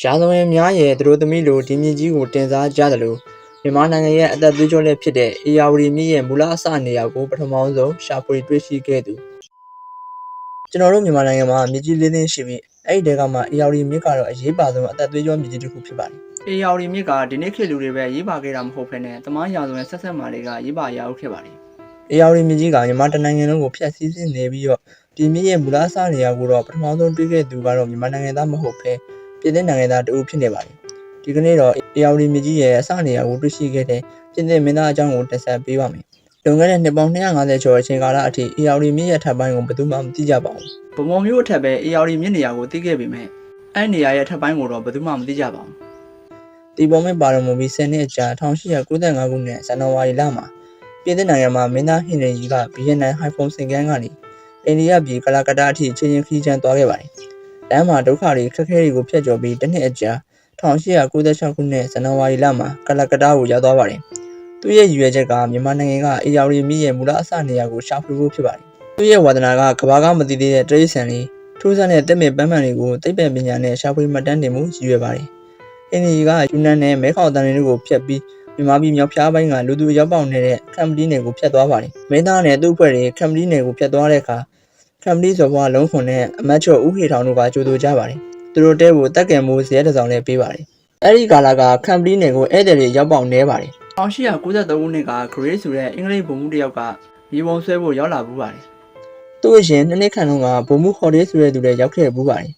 ရာဇဝင်များရဲ့သူတို့သမီးလိုဒီမြစ်ကြီးကိုတင်စားကြတယ်လို့မြန်မာနိုင်ငံရဲ့အသက်သွေးကြောလက်ဖြစ်တဲ့အေယာဝတီမြစ်ရဲ့မူလအစနေရာကိုပထမဆုံးရှာဖွေတွေ့ရှိခဲ့သူကျွန်တော်တို့မြန်မာနိုင်ငံမှာမြစ်ကြီး၄သိန်းရှိပြီးအဲ့ဒီတဲကမှအေယာဝတီမြစ်ကတော့အရေးပါဆုံးအသက်သွေးကြောမြစ်ကြီးတစ်ခုဖြစ်ပါတယ်အေယာဝတီမြစ်ကဒီနေ့ခေတ်လူတွေပဲရေးပါခဲ့တာမဟုတ်ဘဲနဲ့တမန်ရာဇဝင်ဆက်မာတွေကရေးပါရအောင်ခဲ့ပါတယ်အေယာဝတီမြစ်ကြီးကမြန်မာတနိုင်ငံလုံးကိုဖျက်ဆီးနေပြီးတော့ဒီမြစ်ရဲ့မူလအစနေရာကိုတော့ပထမဆုံးတွေ့ခဲ့သူကတော့မြန်မာနိုင်ငံသားမဟုတ်ဘဲပြည်သစ်နိုင်ငံသားတဦးဖြစ်နေပါတယ်ဒီကနေ့တော့အေယာဝတီမြစ်ကြီးရဲ့အစနေရာကိုတွေ့ရှိခဲ့တဲ့ပြည်သစ်မင်းသားအကြောင်းကိုတင်ဆက်ပေးပါမယ်လွန်ခဲ့တဲ့နှစ်ပေါင်း250ကျော်အချိန်ကာလအထိအေယာဝတီမြစ်ရဲ့ထပ်ပိုင်းကိုဘယ်သူမှမသိကြပါဘူးဗမော်မျိုးအထက်ပဲအေယာဝတီမြစ်နေရာကိုသိခဲ့ပေမဲ့အဲ့နေရာရဲ့ထပ်ပိုင်းကိုတော့ဘယ်သူမှမသိကြပါဘူးဒီပုံမဲ့ပါတော်မူပြီး10နှစ်အကြာ1895ခုနှစ်ဇန်နဝါရီလမှာပြည်သစ်နိုင်ငံမှာမင်းသားဟင်နရီကြီးကဗီယက်နမ်ဟိုင်ဖုန်စင်ကန်းကနေအိန္ဒိယပြည်ကလာကတ္တာအထိချင်းချင်းခီးချမ်းသွားခဲ့ပါတယ်လမ်းမှာဒုက္ခတွေခက်ခဲတွေကိုဖျက်ကျော်ပြီးတစ်နှစ်အကြာ1896ခုနှစ်ဇန်နဝါရီလမှာကလာကတ္တာကိုရောက်သွားပါတယ်သူ့ရဲ့ရည်ရွယ်ချက်ကမြန်မာနိုင်ငံကအေယာဝတီမြစ်ရဲ့မူလအစနေရာကိုရှာဖွေဖို့ဖြစ်ပါတယ်သူ့ရဲ့ဝါသနာကကဘာကမသိသေးတဲ့တရိษံလေးထူးဆန်းတဲ့တက်မဲ့ပန်းမှန်တွေကိုသိပ္ပံပညာနဲ့ရှာဖွေမှတ်တမ်းတင်မှုရည်ရွယ်ပါတယ်အင်းဒီကယူနန်နဲ့မဲခေါင်တန်တွေကိုဖျက်ပြီးမြန်မာပြည်မြောက်ဖျားပိုင်းကလူသူရောက်ပေါက်နေတဲ့ကမ်ပတီနယ်ကိုဖျက်သွားပါတယ်မင်းသားနဲ့သူ့အဖွဲ့တွေကမ်ပတီနယ်ကိုဖျက်သွားတဲ့အခါကမ်ပတီစော်ဘွားလုံးခွန်နဲ့အမတ်ကျော်ဦးခေထောင်တို့ကကြိုဆိုကြပါတယ်သူတို့တဲကိုတက်ကန်မှုဇရဲတစ်စောင်နဲ့ပေးပါတယ်အဲဒီကာလကကမ်ပတီနယ်ကိုဧည့်သည်တွေရောက်ပေါက်နေပါတယ်1893ခုနှစ်ကဂရေးဆိုတဲ့အင်္ဂလိပ်ဗိုလ်မှူးတစ်ယောက်ကမြေပုံဆွဲဖို့ရောက်လာဘူးပါတယ်သူ့အရင်နှစ်နှစ်ခန့်တုန်းကဗိုလ်မှူးခေါ်တဲ့ဆိုတဲ့သူတွေရောက်ခဲ့ဘူးပါတယ်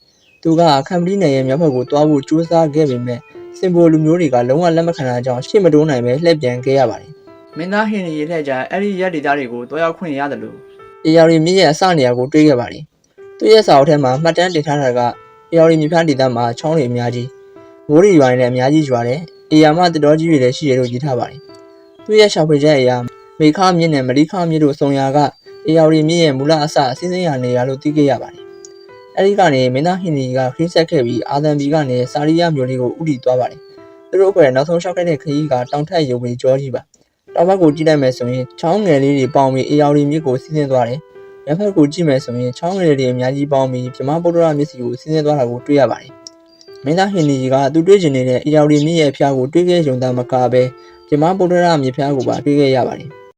သူကကမ်ပတီနယ်ရဲ့မြောက်ဘက်ကိုတွားဖို့ကြိုးစားခဲ့ပေမဲ့စင်ပိုလူမျိုးတွေကလုံးဝလက်မခံတာကြောင့်ရှေ့မတိုးနိုင်ပဲလှည့်ပြန်ခဲ့ရပါတယ်မင်းသားဟင်ရီရဲ့လက်ကြအဲ့ဒီရက်ဒေသတွေကိုတွားရောက်ခွင့်ရတယ်လို့အေယာရီမြစ်ရဲ့အစနေရာကိုတွေးခဲ့ပါတယ်သူ့ရဲ့စာအုပ်ထဲမှာမှတ်တမ်းတင်ထားတာကအေယာရီမြစ်ဖျားဒေသမှာချောင်းတွေအများကြီးမိုးတွေရွာနေတဲ့အများကြီးရွာတယ်အေယာမတတော်ကြီးတွေလည်းရှိရလို့ရေးထားပါတယ်သူ့ရဲ့ရှာဖွေချက်အရာမေခါမြစ်နဲ့မလီခါမြစ်တို့ဆုံရာကအေယာရီမြစ်ရဲ့မူလအစအစင်းစင်းရနေရလို့သိခဲ့ရပါတယ်အဲဒီကနေမင်းသားဟင်ရီကခရီးဆက်ခဲ့ပြီးအာသံဘီကနေစာရီယာမြို့လေးကိုဥတီသွားပါတယ်သူတို့အဖွဲ့နောက်ဆုံးလျှောက်ခဲ့တဲ့ခရီးကတောင်ထက်ရုံပြီးကြောကြီးပါတောင်ဘက်ကိုကြည့်လိုက်မယ်ဆိုရင်ချောင်းငယ်လေးတွေပေါင်းပြီးအေယာရီမြစ်ကိုစီးဆင်းသွားတယ်။မြောက်ဘက်ကိုကြည့်မယ်ဆိုရင်ချောင်းငယ်လေးတွေအများကြီးပေါင်းပြီးဗမာဗုဒ္ဓရာမြစ်စီကိုစီးဆင်းသွားတာကိုတွေ့ရပါတယ်။မင်းသားဟင်နီကြီးကသူတွေ့ကျင်နေတဲ့အေယာရီမြစ်ရဲ့ဖျားကိုတွေ့ခဲ့ရုံသာမကပဲဗမာဗုဒ္ဓရာမြစ်ဖျားကိုပါတွေ့ခဲ့ရပါတယ်။